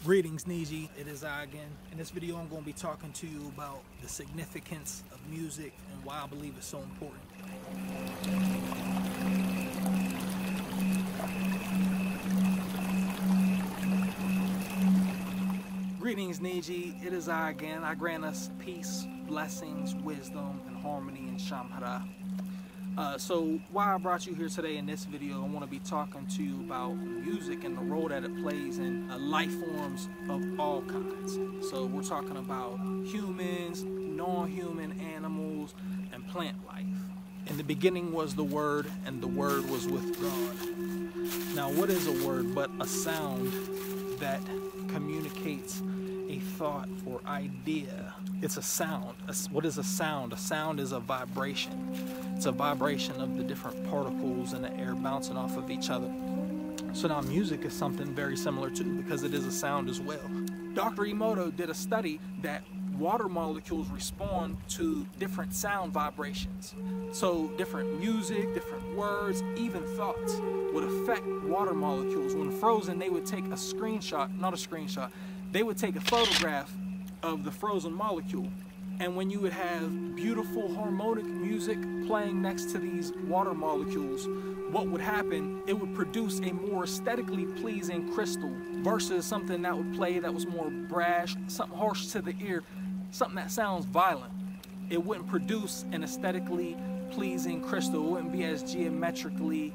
Greetings, Niji. It is I again. In this video, I'm going to be talking to you about the significance of music and why I believe it's so important. Greetings, Niji. It is I again. I grant us peace, blessings, wisdom, and harmony in Shamhara. So why I brought you here today in this video, I want to be talking to you about music and the role that it plays in life forms of all kinds. So we're talking about humans, non-human animals, and plant life. In the beginning was the Word, and the Word was with God. Now, what is a word but a sound that communicates a thought or idea? It's a sound. What is a sound? A sound is a vibration. It's a vibration of the different particles in the air bouncing off of each other. So now music is something very similar too, because it is a sound as well. Dr. Emoto did a study that water molecules respond to different sound vibrations. So different music, different words, even thoughts would affect water molecules. When frozen, they would take a screenshot, not a screenshot, they would take a photograph of the frozen molecule. And when you would have beautiful harmonic music playing next to these water molecules, what would happen? It would produce a more aesthetically pleasing crystal versus something that would play that was more brash, something harsh to the ear, something that sounds violent. It wouldn't produce an aesthetically pleasing crystal. It wouldn't be as geometrically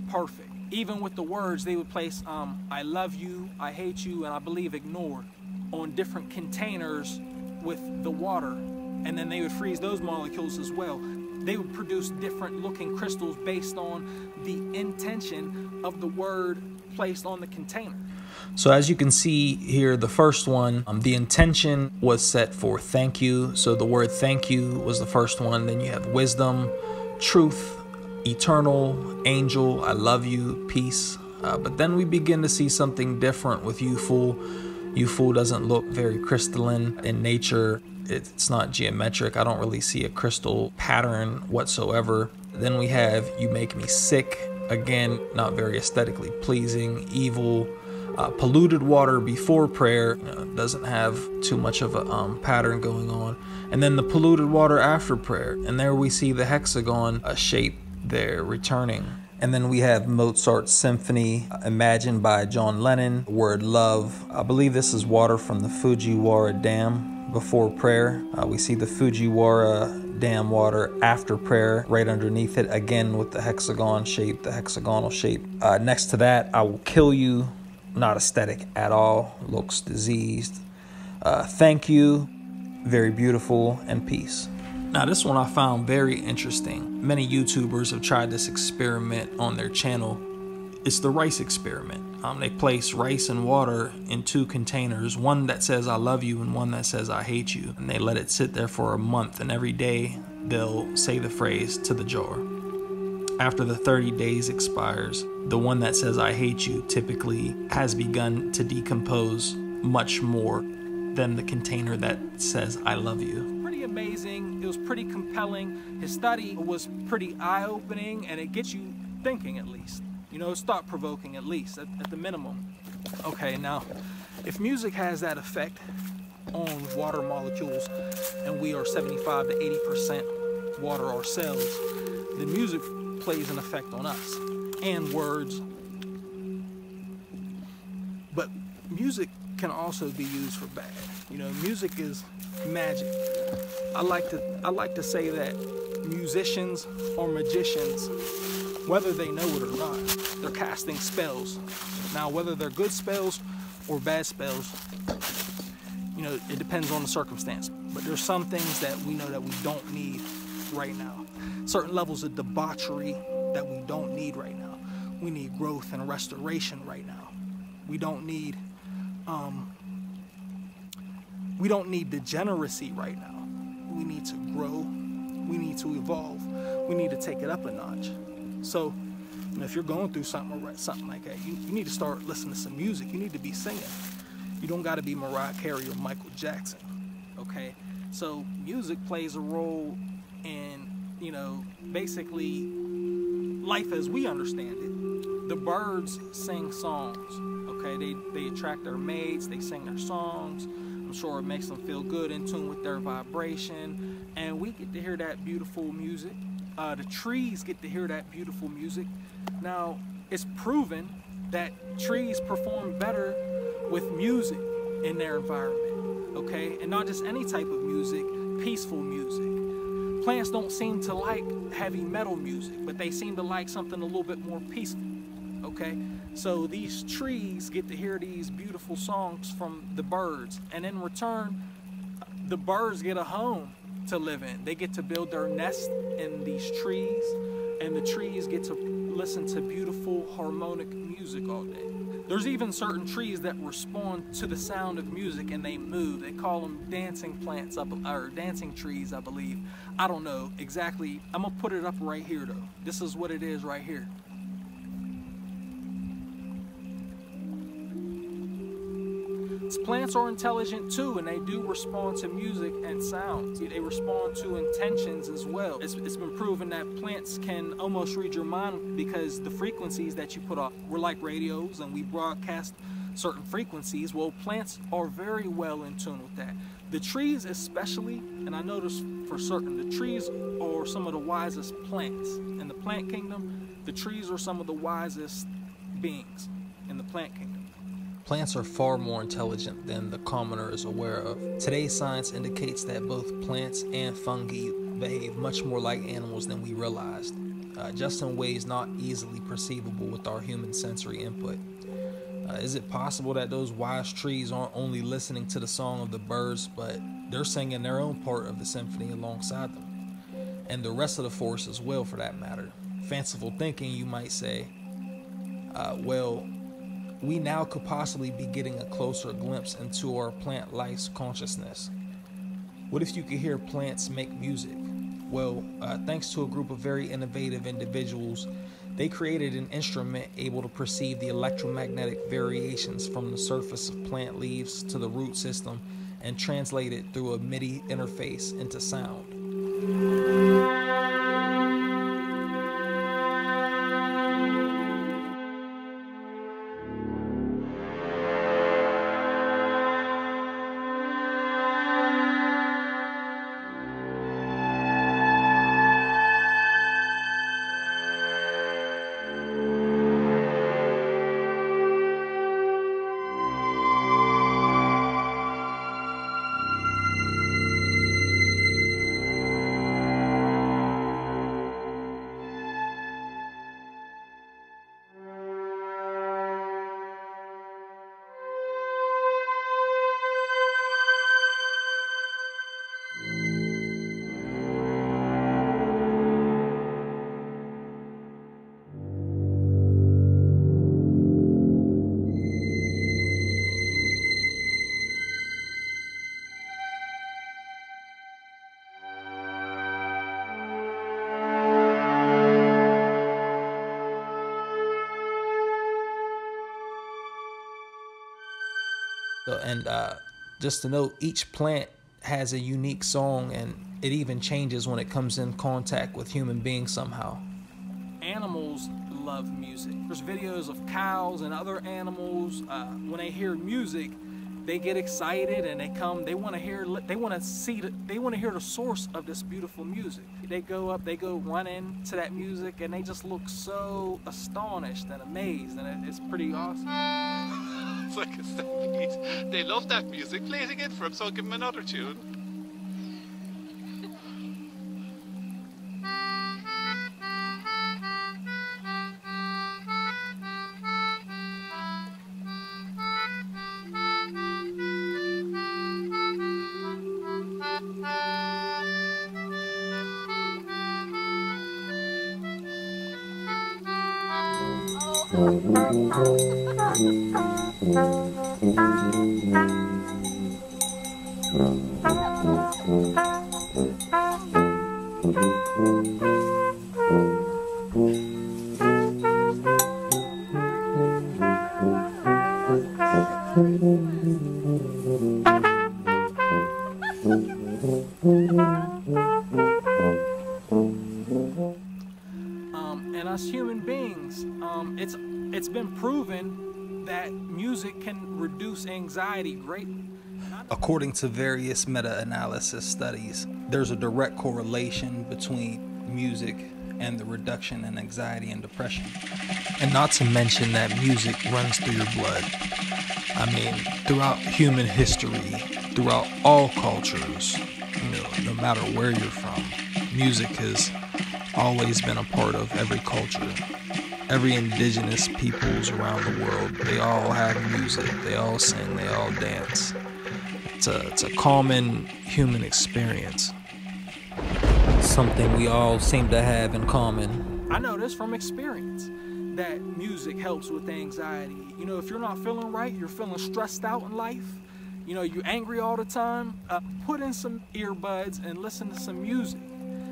perfect. Even with the words, they would place I love you, I hate you, and I believe ignore on different containers with the water, and then they would freeze those molecules as well. They would produce different looking crystals based on the intention of the word placed on the container. So as you can see here, the first one, the intention was set for thank you. So the word thank you was the first one. Then you have wisdom, truth, eternal, angel, I love you, peace. But then we begin to see something different with you fool. You fool doesn't look very crystalline in nature. It's not geometric. I don't really see a crystal pattern whatsoever. Then we have you make me sick. Again, not very aesthetically pleasing. Evil, polluted water before prayer, doesn't have too much of a pattern going on. And then the polluted water after prayer. And there we see the hexagon shape there returning. And then we have Mozart's Symphony, imagined by John Lennon, word love. I believe this is water from the Fujiwara Dam before prayer. We see the Fujiwara Dam water after prayer right underneath it, again with the hexagon shape, the hexagonal shape. Next to that, I will kill you, not aesthetic at all, looks diseased. Thank you, very beautiful, and peace. Now this one I found very interesting. Many YouTubers have tried this experiment on their channel. It's the rice experiment. They place rice and water in two containers, one that says I love you and one that says I hate you. And they let it sit there for a month, and every day they'll say the phrase to the jar. After the 30 days expires, the one that says I hate you typically has begun to decompose much more than the container that says I love you. Amazing. It was pretty compelling. His study was pretty eye-opening, and it gets you thinking at least. It's thought-provoking at least, at the minimum. Okay, now, if music has that effect on water molecules, and we are 75 to 80% water ourselves, then music plays an effect on us, and words. But music can also be used for bad. Music is magic. I like to say that musicians or magicians, whether they know it or not, they're casting spells. Now, whether they're good spells or bad spells, it depends on the circumstance. But there's some things that we know that we don't need right now. Certain levels of debauchery that we don't need right now. We need growth and restoration right now. We don't need degeneracy right now. We need to grow. We need to evolve. We need to take it up a notch. So, if you're going through something like that, you need to start listening to some music. You need to be singing. You don't got to be Mariah Carey or Michael Jackson. Okay? So, music plays a role in, basically life as we understand it. The birds sing songs. Okay? Okay, they attract their mates, they sing their songs. I'm sure it makes them feel good, in tune with their vibration, and we get to hear that beautiful music. The trees get to hear that beautiful music. Now, it's proven that trees perform better with music in their environment, okay? And not just any type of music, peaceful music. Plants don't seem to like heavy metal music, but they seem to like something a little bit more peaceful, okay? So these trees get to hear these beautiful songs from the birds, and in return, the birds get a home to live in. They get to build their nest in these trees, and the trees get to listen to beautiful harmonic music all day. There's even certain trees that respond to the sound of music and they move. They call them dancing plants, or dancing trees, I believe. I don't know exactly. I'm gonna put it up right here though. This is what it is right here. Plants are intelligent too, and they do respond to music and sounds. They respond to intentions as well. It's been proven that plants can almost read your mind because the frequencies that you put off, we're like radios and we broadcast certain frequencies. Well, plants are very well in tune with that. The trees especially, and I notice for certain, the trees are some of the wisest plants. In the plant kingdom, the trees are some of the wisest beings in the plant kingdom. Plants are far more intelligent than the commoner is aware of. Today's science indicates that both plants and fungi behave much more like animals than we realized, just in ways not easily perceivable with our human sensory input. Is it possible that those wise trees aren't only listening to the song of the birds, but they're singing their own part of the symphony alongside them? And the rest of the forest as well, for that matter. Fanciful thinking, you might say. Well, we now could possibly be getting a closer glimpse into our plant life's consciousness. What if you could hear plants make music? Well, thanks to a group of very innovative individuals, they created an instrument able to perceive the electromagnetic variations from the surface of plant leaves to the root system and translate it through a MIDI interface into sound. And just to note, each plant has a unique song, and it even changes when it comes in contact with human beings somehow. Animals love music. There's videos of cows and other animals. When they hear music, they get excited and they come. They want to hear. They want to see. They want to hear the source of this beautiful music. They go up. They go running to that music, and they just look so astonished and amazed, and it's pretty awesome. It's like a stampede. They love that music. Play it again for them, so I'll give them another tune. And us human beings, it's been proven that music can reduce anxiety greatly. According to various meta-analysis studies, there's a direct correlation between music and the reduction in anxiety and depression. And not to mention that music runs through your blood. I mean, throughout human history, throughout all cultures, no matter where you're from, music has always been a part of every culture. Every indigenous peoples around the world, they all have music, they all sing, they all dance. It's a common human experience. Something we all seem to have in common. I know this from experience, that music helps with anxiety. You know, if you're not feeling right, you're feeling stressed out in life, you know, you're angry all the time, put in some earbuds and listen to some music.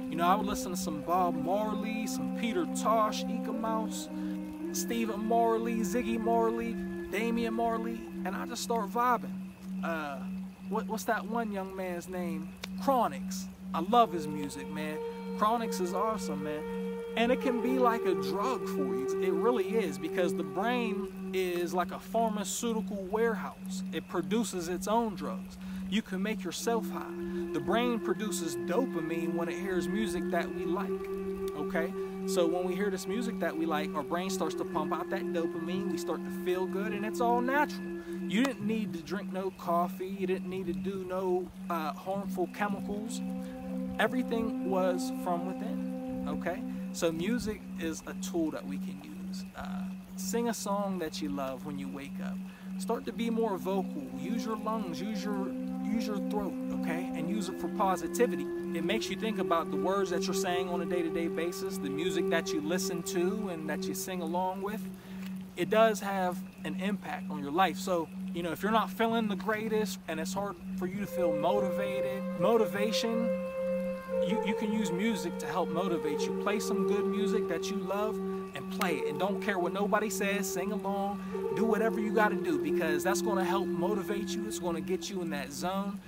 You know, I would listen to some Bob Marley, some Peter Tosh, Ika Mouse, Stephen Marley, Ziggy Marley, Damian Marley, and I just start vibing. What's that one young man's name? Chronix. I love his music, man. Chronix is awesome, man. And it can be like a drug for you. It really is, because the brain is like a pharmaceutical warehouse. It produces its own drugs. You can make yourself high. The brain produces dopamine when it hears music that we like, okay? So when we hear this music that we like, our brain starts to pump out that dopamine, we start to feel good, and it's all natural. You didn't need to drink no coffee, you didn't need to do no harmful chemicals. Everything was from within, okay? So music is a tool that we can use. Sing a song that you love when you wake up. Start to be more vocal. Use your lungs, use your throat, okay? And use it for positivity. It makes you think about the words that you're saying on a day-to-day basis, the music that you listen to and that you sing along with. It does have an impact on your life. So, you know, if you're not feeling the greatest and it's hard for you to feel motivated, motivation, you can use music to help motivate you. Play some good music that you love and play it. And don't care what nobody says, sing along, do whatever you got to do, because that's going to help motivate you. It's going to get you in that zone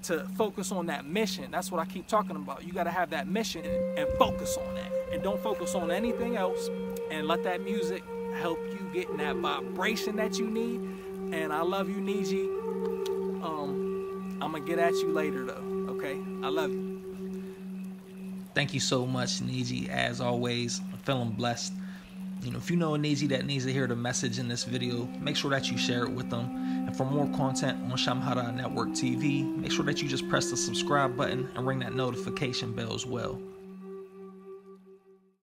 to focus on that mission. That's what I keep talking about. You got to have that mission and focus on that. And don't focus on anything else, and let that music help you get in that vibration that you need. And I love you, Niji. I'm going to get at you later, though, okay? I love you. Thank you so much, Niji. As always, I'm feeling blessed. You know, if you know a Niji that needs to hear the message in this video, make sure that you share it with them. And for more content on Shamhara Network TV, make sure that you just press the subscribe button and ring that notification bell as well.